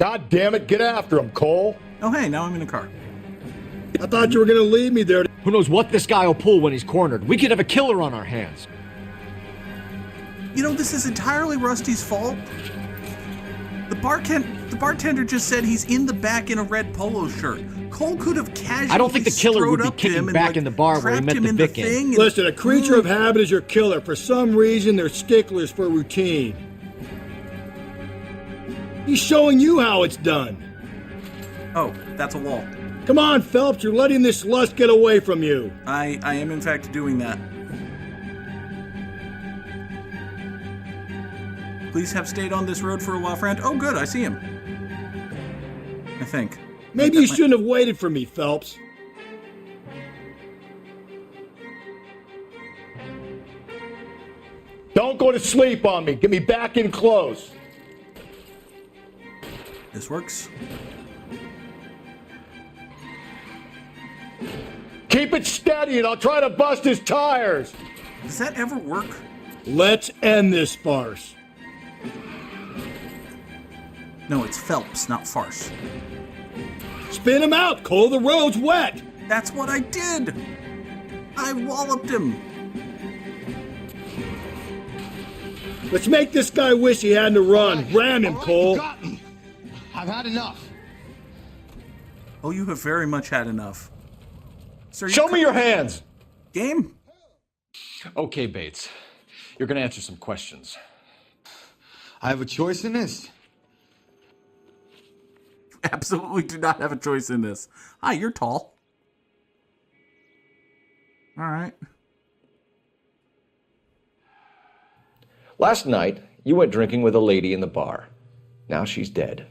God damn it, get after him, Cole. Oh, hey, now I'm in a car. I thought you were gonna leave me there. Who knows what this guy will pull when he's cornered? We could have a killer on our hands. You know, this is entirely Rusty's fault. The bartender just said he's in the back in a red polo shirt. Cole could have casually I don't think the killer would be strode up to him kicking and, back in the bar where he trapped met him the in Vic in. thing and- Listen, a creature of habit is your killer. For some reason, they're sticklers for routine. He's showing you how it's done. Oh, that's a wall. Come on, Phelps, you're letting this lust get away from you. I am in fact doing that. Please have stayed on this road for a while, friend. Oh, good, I see him. I think. Maybe you shouldn't have waited for me, Phelps. Don't go to sleep on me. Get me back in close. This works. Keep it steady and I'll try to bust his tires. Does that ever work? Let's end this farce. No, it's Phelps, not farce. Spin him out, Cole. The road's wet. That's what I did. I walloped him. Let's make this guy wish he hadn't to run. Ram him, Cole. You got me. I've had enough. Oh, you have very much had enough. Sir, Show me your hands. Game? Okay, Bates. You're gonna answer some questions. I have a choice in this. Absolutely do not have a choice in this. Hi, you're tall. All right. Last night, you went drinking with a lady in the bar. Now she's dead.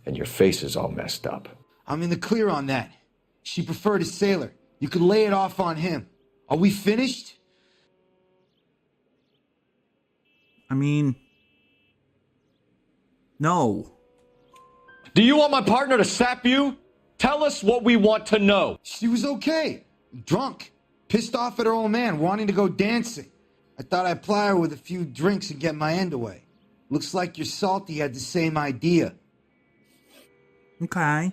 And your face is all messed up. I'm in the clear on that. She preferred a sailor. You could lay it off on him. Are we finished? I mean, no. Do you want my partner to sap you? Tell us what we want to know. She was okay. Drunk. Pissed off at her old man, wanting to go dancing. I thought I'd ply her with a few drinks and get my end away. Looks like your Salty had the same idea. Okay.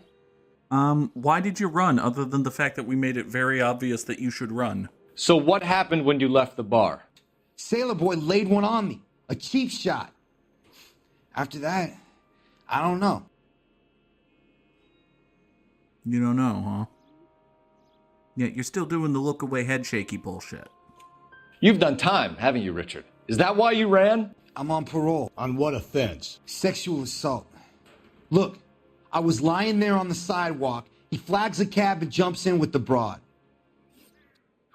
Why did you run, other than the fact that we made it very obvious that you should run? So what happened when you left the bar? Sailor boy laid one on me. A cheap shot. After that, I don't know. You don't know, huh? Yeah, you're still doing the look away head shaky bullshit. You've done time, haven't you, Richard? Is that why you ran? I'm on parole. On what offense? Sexual assault. Look, I was lying there on the sidewalk. He flags a cab and jumps in with the broad.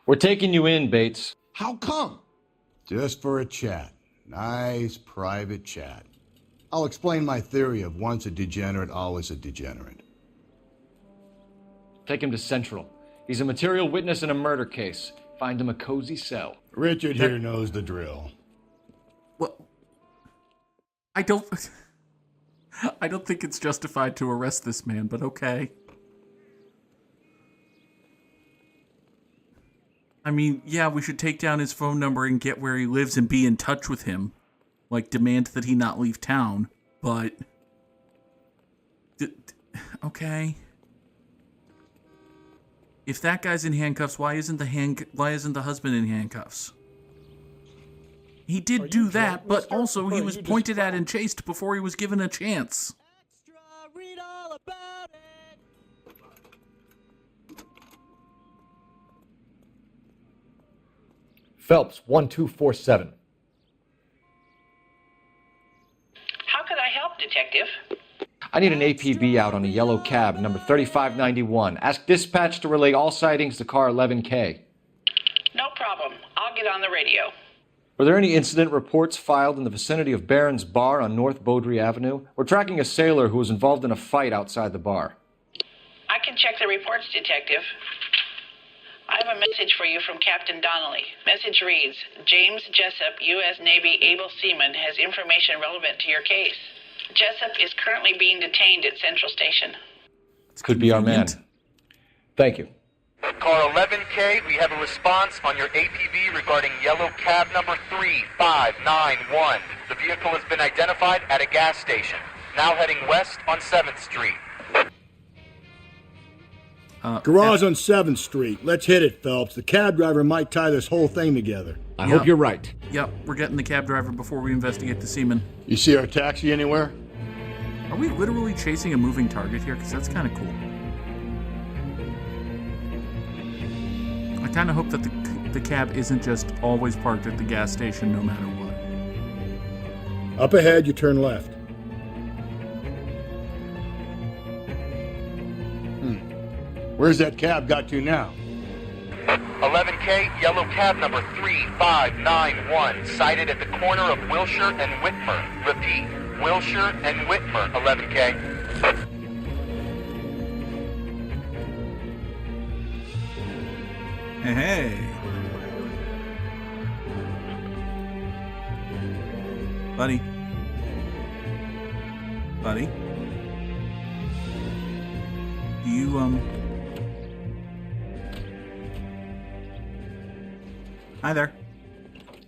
We're taking you in, Bates. How come? Just for a chat. Nice private chat. I'll explain my theory of once a degenerate, always a degenerate. Take him to Central. He's a material witness in a murder case. Find him a cozy cell. Richard here knows the drill. Well, I don't think it's justified to arrest this man, but okay. I mean, yeah, we should take down his phone number and get where he lives and be in touch with him. Like, demand that he not leave town, but... okay. If that guy's in handcuffs, why isn't the husband in handcuffs? He did do that, but also he was pointed at and chased before he was given a chance. Extra, read all about it. Phelps, 1247. How could I help, Detective? I need an APB out on a yellow cab, number 3591. Ask dispatch to relay all sightings to car 11K. No problem. I'll get on the radio. Were there any incident reports filed in the vicinity of Barron's Bar on North Beaudry Avenue? We're tracking a sailor who was involved in a fight outside the bar. I can check the reports, Detective. I have a message for you from Captain Donnelly. Message reads, James Jessup, U.S. Navy able seaman, has information relevant to your case. Jessup is currently being detained at Central Station. Could be our man. Thank you. Car 11K, we have a response on your APB regarding yellow cab number 3591. The vehicle has been identified at a gas station. now heading west on 7th Street. Garage on 7th Street. Let's hit it, Phelps. The cab driver might tie this whole thing together. I hope you're right. Yep, we're getting the cab driver before we investigate the seaman. You see our taxi anywhere? Are we literally chasing a moving target here? Because that's kind of cool. I kind of hope that the cab isn't just always parked at the gas station no matter what. Up ahead, you turn left. Where's that cab got to now? 11K, yellow cab number 3591, sighted at the corner of Wilshire and Whitmer. Repeat, Wilshire and Whitmer, 11K. Hey. Buddy. Do you, Hi there.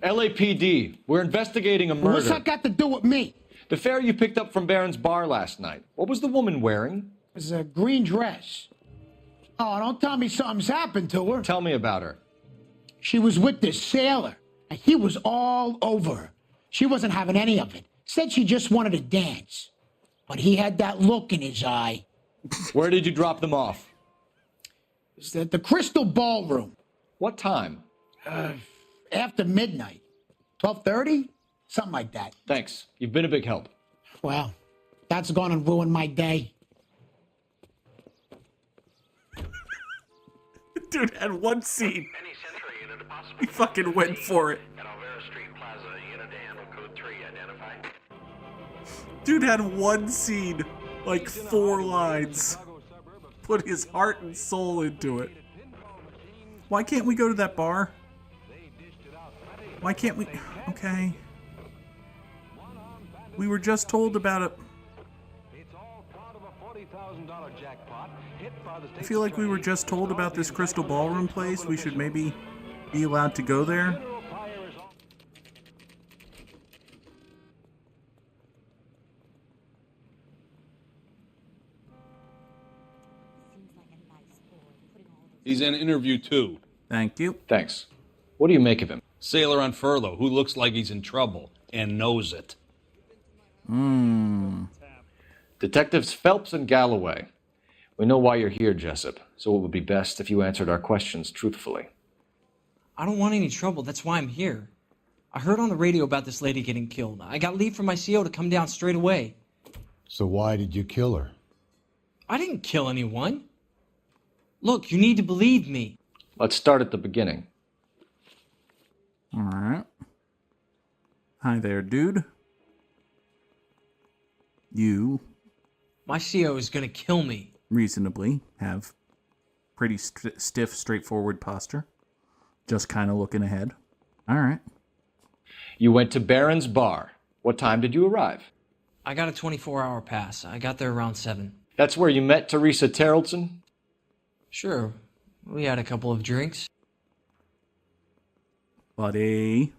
LAPD, we're investigating a murder. What's that got to do with me? The fare you picked up from Barron's bar last night. What was the woman wearing? It was a green dress. Oh, don't tell me something's happened to her. Tell me about her. She was with this sailor, and he was all over her. She wasn't having any of it. Said she just wanted to dance. But he had that look in his eye. Where did you drop them off? It was at the Crystal Ballroom. What time? After midnight. 12:30? Something like that. Thanks. You've been a big help. Well, that's gonna ruin my day. Dude had one scene. He fucking went for it. Dude had one scene, like 4 lines. Put his heart and soul into it. Why can't we go to that bar? Why can't we? Okay. We were just told about it. I feel like we were just told about this Crystal Ballroom place. We should maybe be allowed to go there. He's in interview 2. Thank you. Thanks. What do you make of him? Sailor on furlough who looks like he's in trouble and knows it. Detectives Phelps and Galloway. We know why you're here, Jessup, so it would be best if you answered our questions truthfully. I don't want any trouble. That's why I'm here. I heard on the radio about this lady getting killed. I got leave from my CO to come down straight away. So why did you kill her? I didn't kill anyone. Look, you need to believe me. Let's start at the beginning. All right. Hi there, dude. You My CO is gonna kill me. reasonably have pretty stiff, straightforward posture. Just kind of looking ahead. All right. You went to Barron's bar. What time did you arrive? I got a 24-hour pass. I got there around 7. That's where you met Teresa Terrelson? Sure. We had a couple of drinks. Buddy.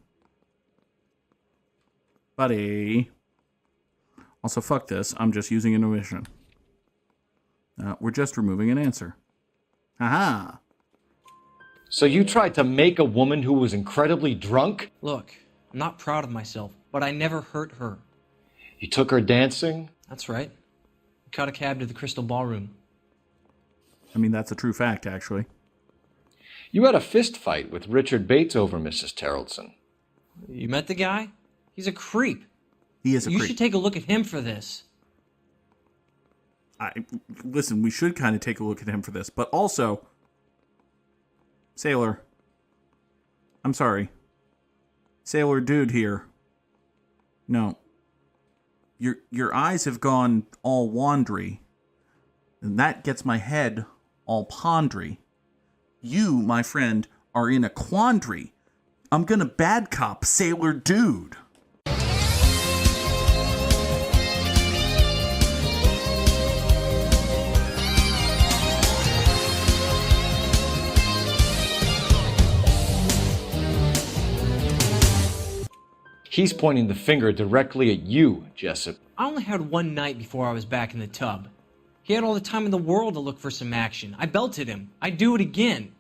Also, fuck this. I'm just using an omission. We're just removing an answer. Haha. So you tried to make a woman who was incredibly drunk? Look, I'm not proud of myself, but I never hurt her. You took her dancing? That's right. We caught a cab to the Crystal Ballroom. I mean, that's a true fact, actually. You had a fist fight with Richard Bates over Mrs. Terrelson. You met the guy? He's a creep. He is a creep. You should take a look at him for this. Listen, we should kind of take a look at him for this, but also, Sailor. I'm sorry. Sailor dude here. No. Your eyes have gone all wandry, and that gets my head all pondry. You, my friend, are in a quandary. I'm gonna bad cop Sailor dude. He's pointing the finger directly at you, Jessup. I only had one night before I was back in the tub. He had all the time in the world to look for some action. I belted him. I'd do it again.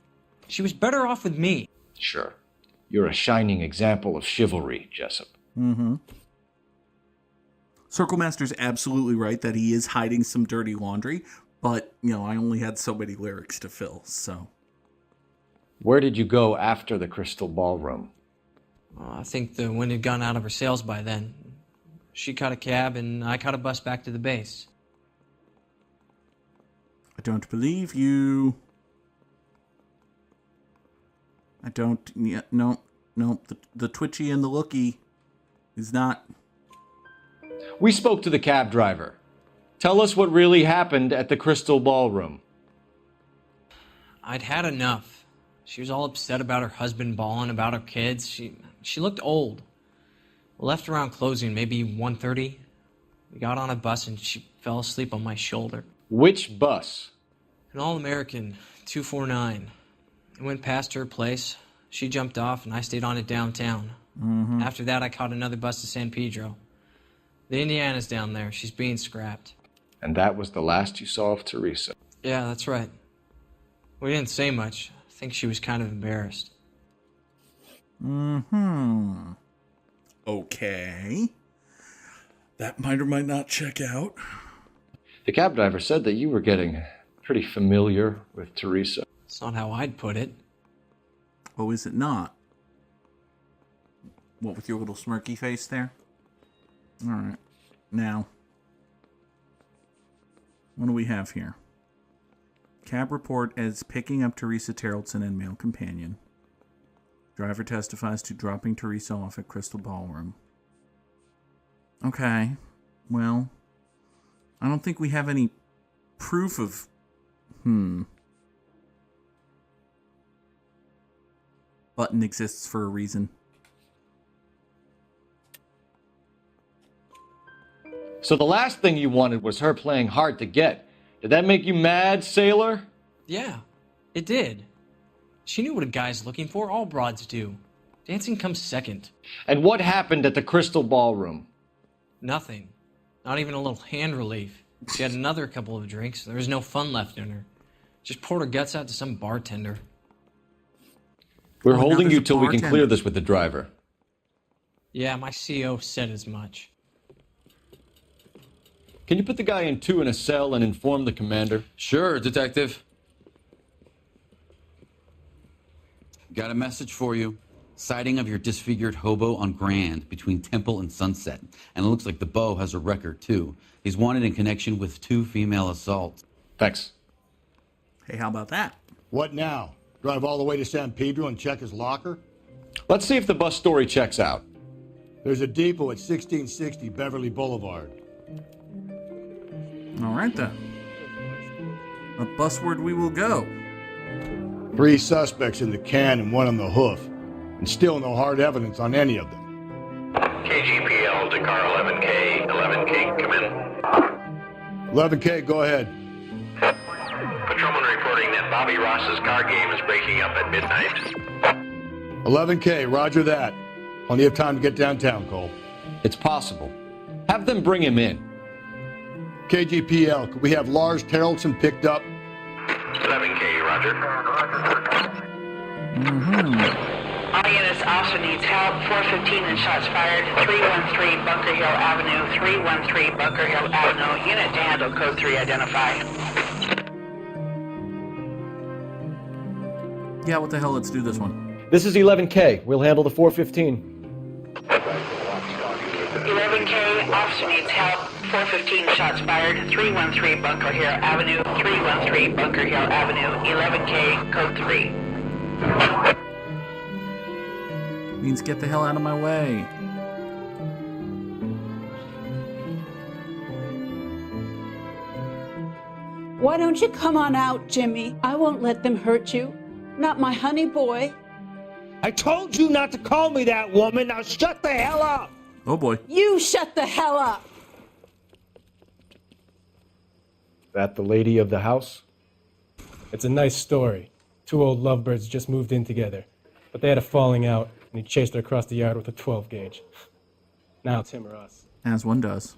She was better off with me. Sure. You're a shining example of chivalry, Jessup. Mm-hmm. Circle Master's absolutely right that he is hiding some dirty laundry, but, I only had so many lyrics to fill, so. Where did you go after the Crystal Ballroom? I think the wind had gone out of her sails by then. She caught a cab, and I caught a bus back to the base. I don't believe you. I don't... Yeah, no. The twitchy and the looky is not... We spoke to the cab driver. Tell us what really happened at the Crystal Ballroom. I'd had enough. She was all upset about her husband bawling about her kids. She looked old. We left around closing, maybe 1:30. We got on a bus and she fell asleep on my shoulder. Which bus? An All-American 249. I went past her place. She jumped off and I stayed on it downtown. Mm-hmm. After that, I caught another bus to San Pedro. The Indiana's down there. She's being scrapped. And that was the last you saw of Teresa. Yeah, that's right. We didn't say much. I think she was kind of embarrassed. Mm-hmm. Okay. That might or might not check out. The cab driver said that you were getting pretty familiar with Teresa. It's not how I'd put it. Oh, is it not? What, with your little smirky face there? All right. Now, what do we have here? Cab report as picking up Teresa Terrelson and male companion. Driver testifies to dropping Teresa off at Crystal Ballroom. Okay. Well, I don't think we have any proof of... Button exists for a reason. So the last thing you wanted was her playing hard to get. Did that make you mad, sailor? Yeah, it did. She knew what a guy's looking for. All broads do. Dancing comes second. And what happened at the Crystal Ballroom? Nothing. Not even a little hand relief. She had another couple of drinks. There was no fun left in her. Just poured her guts out to some bartender. We're holding you till we can clear this with the driver. Yeah, my CO said as much. Can you put the guy in 2 in a cell and inform the commander? Sure, Detective. Got a message for you. Sighting of your disfigured hobo on Grand between Temple and Sunset. And it looks like the beau has a record, too. He's wanted in connection with 2 female assaults. Thanks. Hey, how about that? What now? Drive all the way to San Pedro and check his locker? Let's see if the bus story checks out. There's a depot at 1660 Beverly Boulevard. All right, then. A busward we will go. 3 suspects in the can and 1 on the hoof. And still no hard evidence on any of them. KGPL to car 11K. 11K, come in. 11K, go ahead. Patrolman reporting that Bobby Ross's car game is breaking up at midnight. 11K, roger that. Plenty of time to get downtown, Cole. It's possible. Have them bring him in. KGPL, could we have Lars Terrelson picked up? 11K, roger. All units also needs help. 415 and shots fired. 313 Bunker Hill Avenue. 313 Bunker Hill Avenue. Unit to handle code 3 identified. Yeah, what the hell? Let's do this one. This is 11K. We'll handle the 415. 11K, officer needs help. 415 shots fired. 313 Bunker Hill Avenue. 313 Bunker Hill Avenue. 11K, code 3. Means get the hell out of my way. Why don't you come on out, Jimmy? I won't let them hurt you. Not my honey boy. I told you not to call me that, woman. Now shut the hell up. Oh boy. You shut the hell up. That the lady of the house? It's a nice story. 2 old lovebirds just moved in together, but they had a falling out, and he chased her across the yard with a 12 gauge. Now it's him or us. As one does.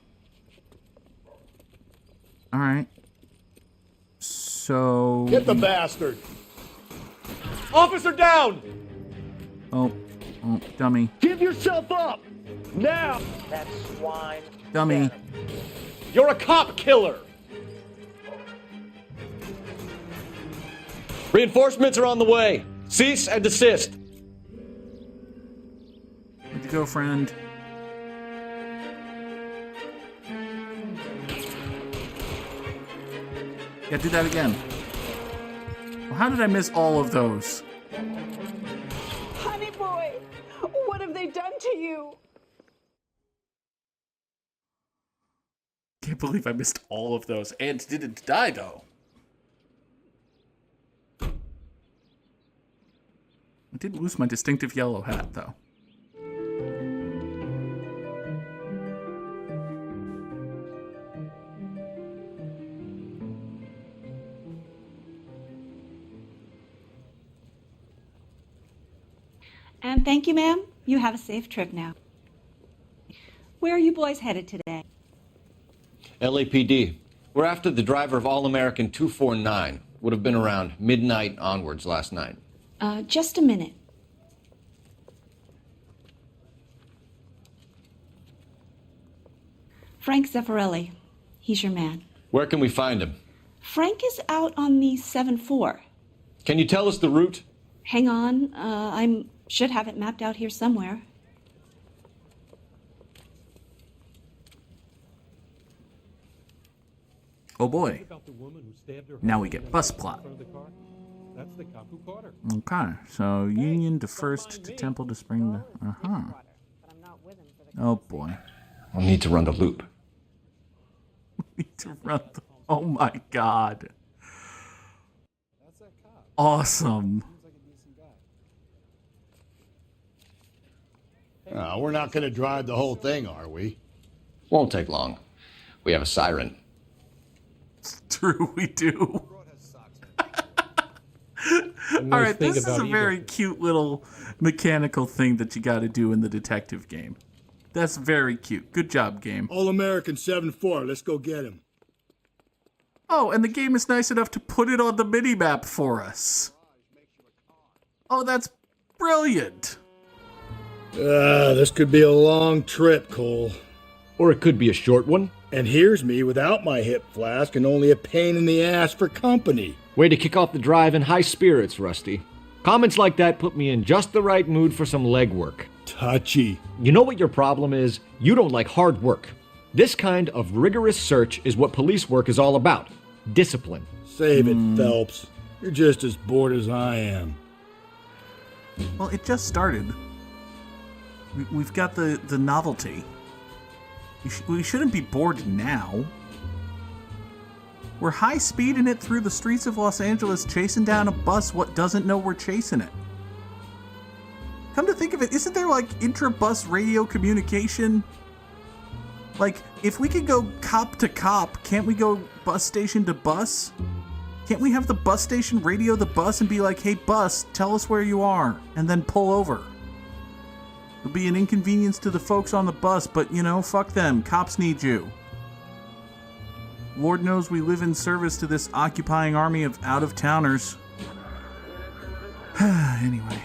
All right. So... Get the bastard! Officer down! Oh, dummy. Give yourself up! Now! That swine. Dummy. You're a cop killer! Reinforcements are on the way. Cease and desist. Where'd you go, friend? Yeah, do that again. Well, how did I miss all of those? Honey boy, what have they done to you? Can't believe I missed all of those and didn't die, though. I did lose my distinctive yellow hat, though. And thank you, ma'am. You have a safe trip now. Where are you boys headed today? LAPD. We're after the driver of All-American 249. Would have been around midnight onwards last night. Just a minute. Frank Zeffirelli. He's your man. Where can we find him? Frank is out on the 7-4. Can you tell us the route? Hang on. I should have it mapped out here somewhere. Oh boy. Now we get bus plot. That's the cop who caught her. Okay, so Union to First to Temple to Spring to... Uh-huh. Oh boy. We'll need to run the loop. We need to run the... Oh my god. Awesome. We're not going to drive the whole thing, are we? Won't take long. We have a siren. It's true, we do. All right, this is a very cute little mechanical thing that you got to do in the detective game. That's very cute. Good job, game. All-American 7-4. Let's go get him. Oh, and the game is nice enough to put it on the mini-map for us. Oh, that's brilliant. This could be a long trip, Cole. Or it could be a short one. And here's me without my hip flask and only a pain in the ass for company. Way to kick off the drive in high spirits, Rusty. Comments like that put me in just the right mood for some legwork. Touchy. You know what your problem is? You don't like hard work. This kind of rigorous search is what police work is all about. Discipline. Save it, Phelps. You're just as bored as I am. Well, it just started. We've got the novelty. We shouldn't be bored now. We're high-speeding it through the streets of Los Angeles, chasing down a bus what doesn't know we're chasing it. Come to think of it, isn't there like intra-bus radio communication? Like, if we could go cop to cop, can't we go bus station to bus? Can't we have the bus station radio the bus and be like, hey bus, tell us where you are, and then pull over? It'll be an inconvenience to the folks on the bus, but you know, fuck them, cops need you. Lord knows we live in service to this occupying army of out-of-towners. Anyway.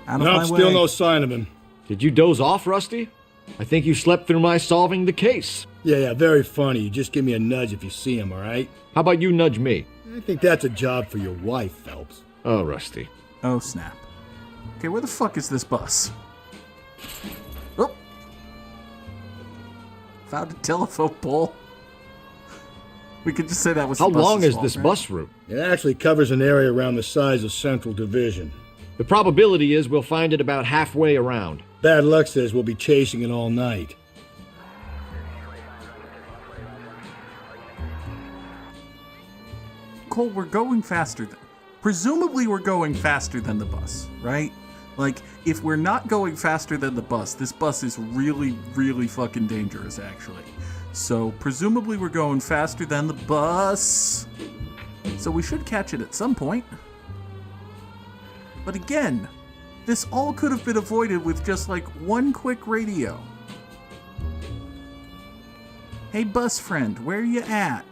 Out of my Still way. no sign of him. Did you doze off, Rusty? I think you slept through my solving the case. Yeah, very funny. You just give me a nudge if you see him, all right? How about you nudge me? I think that's a job for your wife, Phelps. Oh, Rusty. Oh, snap. Okay, where the fuck is this bus? Oh! Found a telephone pole. We could just say that was How the bus's long is fault, this right? bus route? It actually covers an area around the size of Central Division. The probability is we'll find it about halfway around. Bad luck says we'll be chasing it all night. Cole, we're going faster than... Presumably we're going faster than the bus, right? Like, if we're not going faster than the bus, this bus is really, really fucking dangerous, actually. So, presumably we're going faster than the bus. So we should catch it at some point. But again, This all could have been avoided with just like one quick radio. Hey, bus friend, where you at?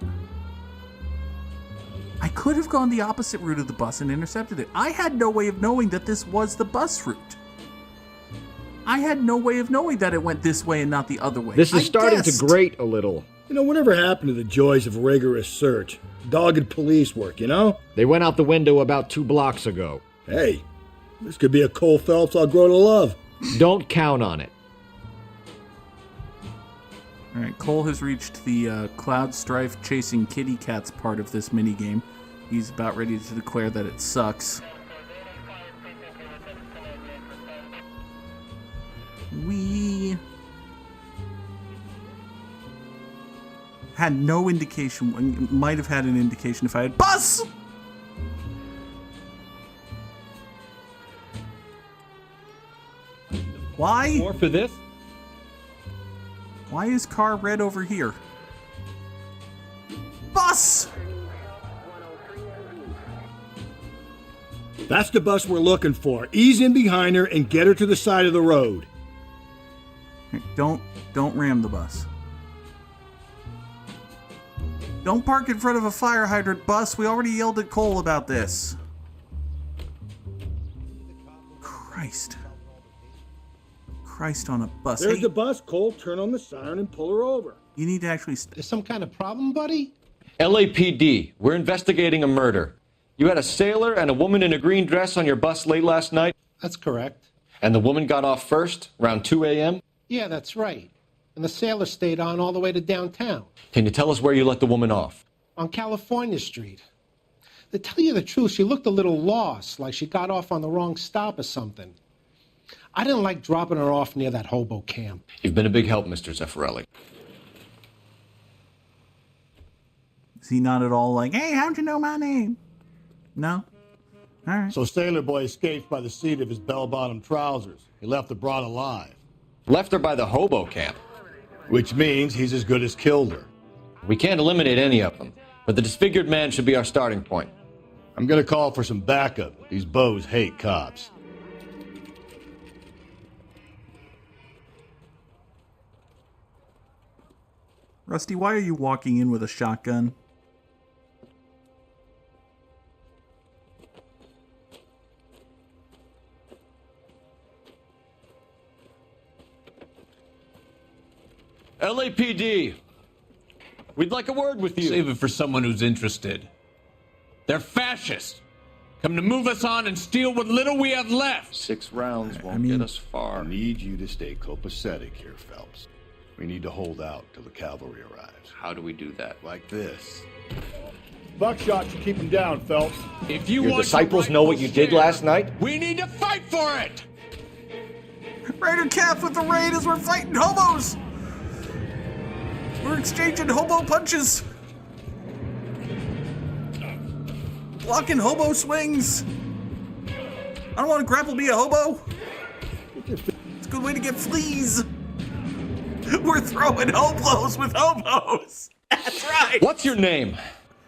I could have gone the opposite route of the bus and intercepted it. I had no way of knowing that this was the bus route. I had no way of knowing that it went this way and not the other way. This is starting to grate a little. You know, whatever happened to the joys of rigorous search? Dogged police work, you know? They went out the window about 2 blocks ago. Hey, this could be a Cole Phelps I'll grow to love. Don't count on it. All right, Cole has reached the Cloud Strife chasing kitty cats part of this minigame. He's about ready to declare that it sucks. We had no indication, might have had an indication if I had bus! Why? More for this? Why is car red over here? Bus! That's the bus we're looking for. Ease in behind her and get her to the side of the road. Don't ram the bus. Don't park in front of a fire hydrant, bus. We already yelled at Cole about this. Christ. Christ on a bus. There's Hey, the bus. Cole, turn on the siren and pull her over. you need to actually... There's some kind of problem, buddy? LAPD, we're investigating a murder. You had a sailor and a woman in a green dress on your bus late last night? That's correct. And the woman got off first, around 2 a.m.? Yeah, that's right. And the sailor stayed on all the way to downtown. Can you tell us where you let the woman off? On California Street. To tell you the truth, she looked a little lost, like she got off on the wrong stop or something. I didn't like dropping her off near that hobo camp. You've been a big help, Mr. Zeffirelli. Is he not at all like, hey, how'd you know my name? No? All right. So Sailor Boy escaped by the seat of his bell-bottom trousers. He left the broad alive. Left her by the hobo camp. Which means he's as good as killed her. We can't eliminate any of them, but the disfigured man should be our starting point. I'm gonna call for some backup. These bows hate cops. Rusty, why are you walking in with a shotgun? LAPD, we'd like a word with you. Save it for someone who's interested. They're fascists. Come to move us on and steal what little we have left. 6 rounds won't get us far. I need you to stay copacetic here, Phelps. We need to hold out till the cavalry arrives. How do we do that? Like this. Buckshot should keep him down, Phelps. If you Your want disciples know what you did last night? we need to fight for it. Raider Calf with the raid as we're fighting hobos! We're exchanging hobo punches! Blocking hobo swings! I don't want to grapple be a hobo! It's a good way to get fleas! We're throwing hoblows with hobos! That's right! What's your name?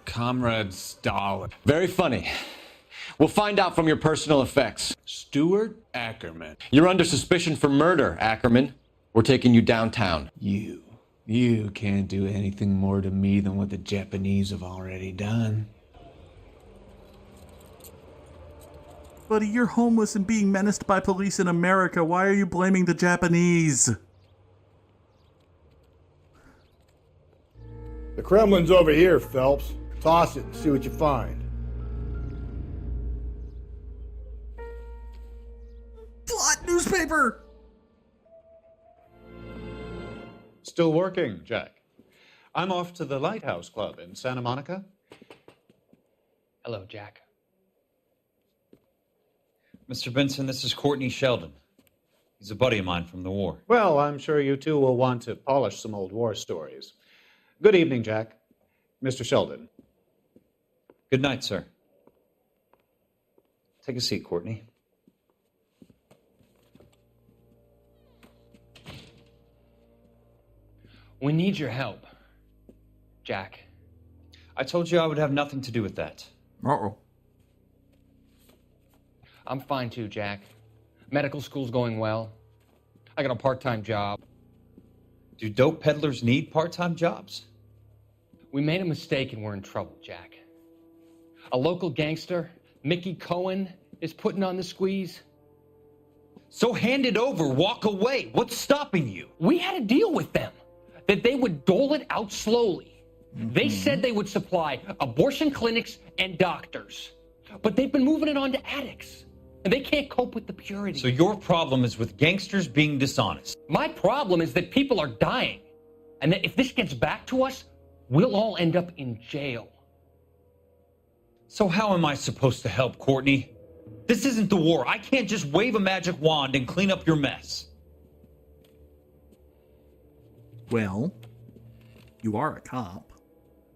Comrade Stalin. Very funny. We'll find out from your personal effects. Stuart Ackerman. You're under suspicion for murder, Ackerman. We're taking you downtown. You can't do anything more to me than what the Japanese have already done. Buddy, you're homeless and being menaced by police in America. Why are you blaming the Japanese? The Kremlin's over here, Phelps. Toss it and see what you find. Plot newspaper! Still working, Jack. I'm off to the Lighthouse Club in Santa Monica. Hello, Jack. Mr. Benson, this is Courtney Sheldon. He's a buddy of mine from the war. Well, I'm sure you two will want to polish some old war stories. Good evening, Jack. Mr. Sheldon. Good night, sir. Take a seat, Courtney. We need your help, Jack. I told you I would have nothing to do with that. Uh-oh. I'm fine too, Jack. Medical school's going well. I got a part-time job. Do dope peddlers need part-time jobs? We made a mistake and we're in trouble, Jack. A local gangster, Mickey Cohen, is putting on the squeeze. So hand it over, walk away. What's stopping you? We had a deal with them that they would dole it out slowly. They said they would supply abortion clinics and doctors, but they've been moving it on to addicts, and they can't cope with the purity. So your problem is with gangsters being dishonest. My problem is that people are dying, and that if this gets back to us, we'll all end up in jail. So how am I supposed to help, Courtney? This isn't the war. I can't just wave a magic wand and clean up your mess. Well, you are a cop.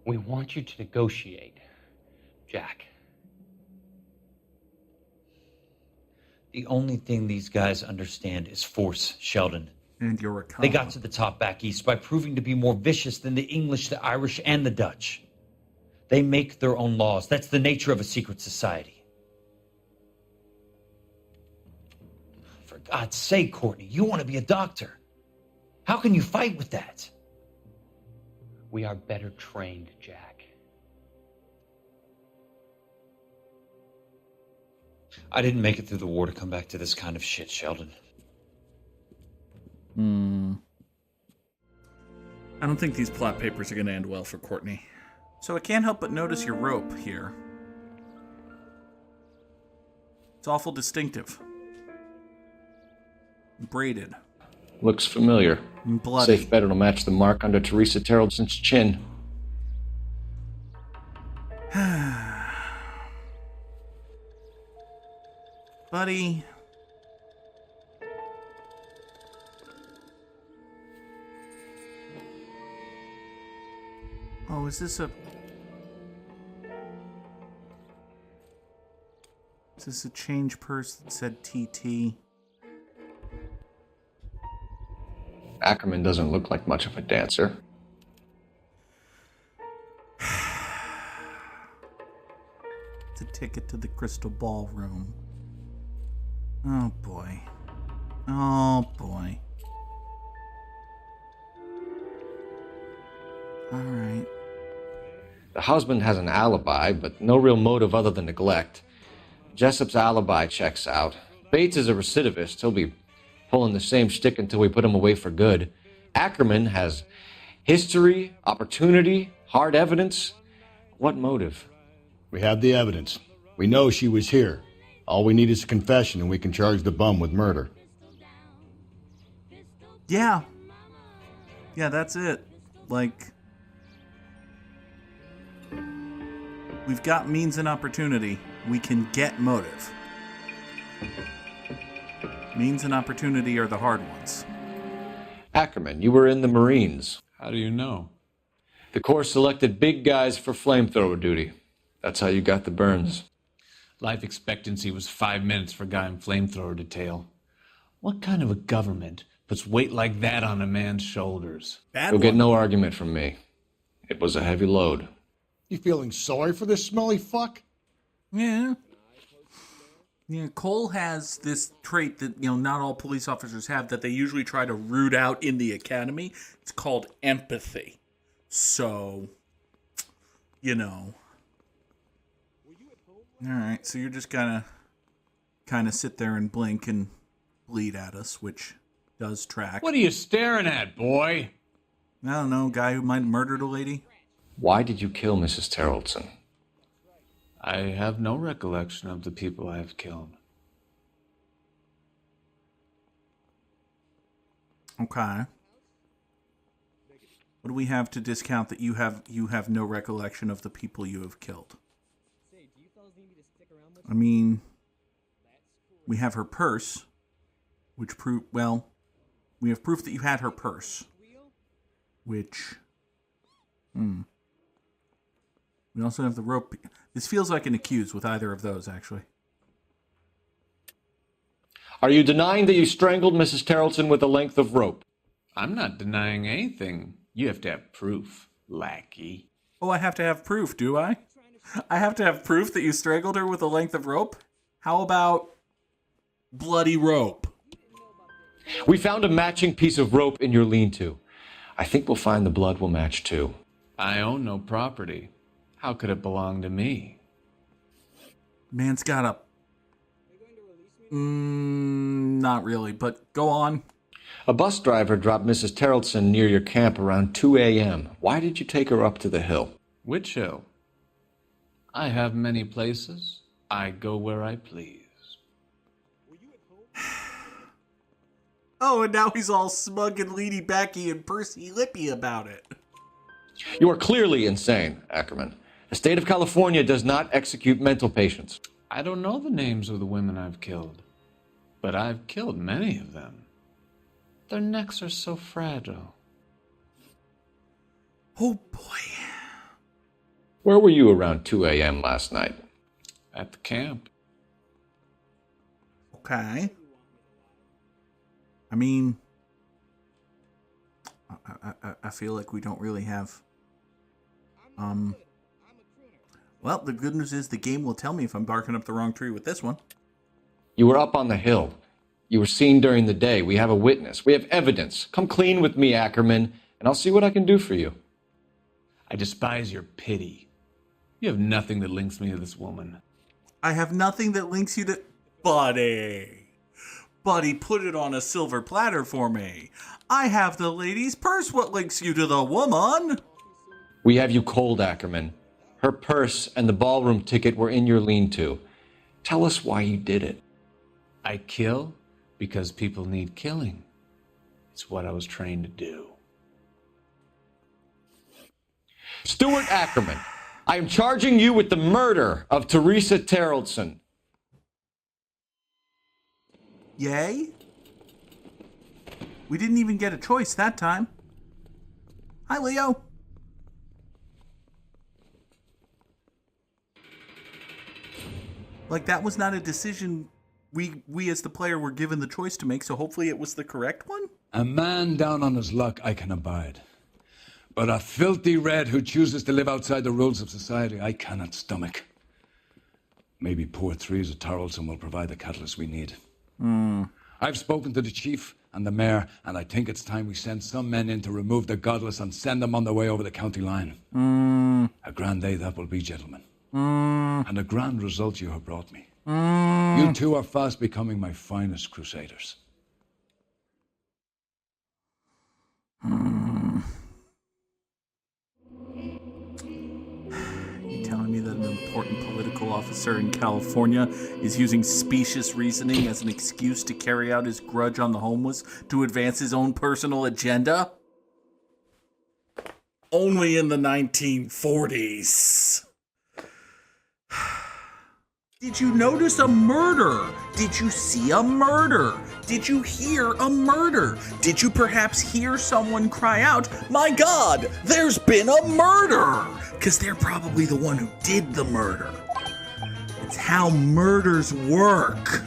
We want you to negotiate, Jack. The only thing these guys understand is force, Sheldon. And you're a cop. They got to the top back east by proving to be more vicious than the English, the Irish, and the Dutch. They make their own laws. That's the nature of a secret society. For God's sake, Courtney, you want to be a doctor. How can you fight with that? We are better trained, Jack. I didn't make it through the war to come back to this kind of shit, Sheldon. I don't think these plot papers are going to end well for Courtney. So I can't help but notice your rope here. It's awful distinctive. Braided. Looks familiar. And bloody. Safe bet it'll match the mark under Teresa Terreldson's chin. Buddy. Oh, is this a... Is this a change purse that said TT? Ackerman doesn't look like much of a dancer. It's a ticket to the Crystal Ballroom. Oh boy. Oh boy. Alright. The husband has an alibi, but no real motive other than neglect. Jessup's alibi checks out. Bates is a recidivist. He'll be pulling the same shtick until we put him away for good. Ackerman has history, opportunity, hard evidence. What motive? We have the evidence. We know she was here. All we need is a confession and we can charge the bum with murder. Yeah. Yeah, that's it. Like, we've got means and opportunity. We can get motive. Means and opportunity are the hard ones. Ackerman, you were in the Marines. How do you know? The Corps selected big guys for flamethrower duty. That's how you got the burns. Life expectancy was 5 minutes for a guy in flamethrower detail. What kind of a government puts weight like that on a man's shoulders? You'll get no argument from me. It was a heavy load. You feeling sorry for this smelly fuck? Yeah. Yeah, Cole has this trait that, not all police officers have, that they usually try to root out in the academy. It's called empathy. So, All right, so you're just gonna kind of sit there and blink and bleed at us, which does track. What are you staring at, boy? I don't know, guy who might have murdered a lady. Why did you kill Mrs. Terrelson? I have no recollection of the people I have killed. Okay. What do we have to discount that you have no recollection of the people you have killed? I mean, we have her purse, which we have proof that you had her purse, which, We also have the rope. This feels like an accused with either of those, actually. Are you denying that you strangled Mrs. Terrelson with a length of rope? I'm not denying anything. You have to have proof, lackey. Oh, I have to have proof, do I? I have to have proof that you strangled her with a length of rope? How about bloody rope. We found a matching piece of rope in your lean-to. I think we'll find the blood will match too. I own no property. How could it belong to me? Man's got a... not really, but go on. A bus driver dropped Mrs. Terrellson near your camp around 2 a.m. Why did you take her up to the hill? Which hill? I have many places. I go where I please. Oh, and now he's all smug and leany-backy and pursy-lippy about it. You are clearly insane, Ackerman. The state of California does not execute mental patients. I don't know the names of the women I've killed, but I've killed many of them. Their necks are so fragile. Oh, boy. Where were you around 2 a.m. last night? At the camp. Okay. I mean, I feel like we don't really have... Well, the good news is the game will tell me if I'm barking up the wrong tree with this one. You were up on the hill. You were seen during the day. We have a witness. We have evidence. Come clean with me, Ackerman, and I'll see what I can do for you. I despise your pity. You have nothing that links me to this woman. I have nothing that links you to... Buddy, put it on a silver platter for me. I have the lady's purse. What links you to the woman? We have you cold, Ackerman. Her purse and the ballroom ticket were in your lean-to. Tell us why you did it. I kill because people need killing. It's what I was trained to do. Stuart Ackerman, I am charging you with the murder of Teresa Terrellson. Yay? We didn't even get a choice that time. Hi, Leo. Like, that was not a decision we as the player were given the choice to make, so hopefully it was the correct one? A man down on his luck I can abide. But a filthy red who chooses to live outside the rules of society I cannot stomach. Maybe poor Teresa Terrellson will provide the catalyst we need. I've spoken to the chief and the mayor, and I think it's time we send some men in to remove the godless and send them on their way over the county line. A grand day that will be, gentlemen. And a grand result you have brought me. You two are fast becoming my finest crusaders. You telling me that an important political officer in California is using specious reasoning as an excuse to carry out his grudge on the homeless to advance his own personal agenda? Only in the 1940s. Did you notice a murder? Did you see a murder? Did you hear a murder? Did you perhaps hear someone cry out, "My God, there's been a murder"? Because they're probably the one who did the murder. It's how murders work.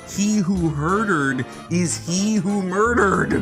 He who murdered is he who murdered.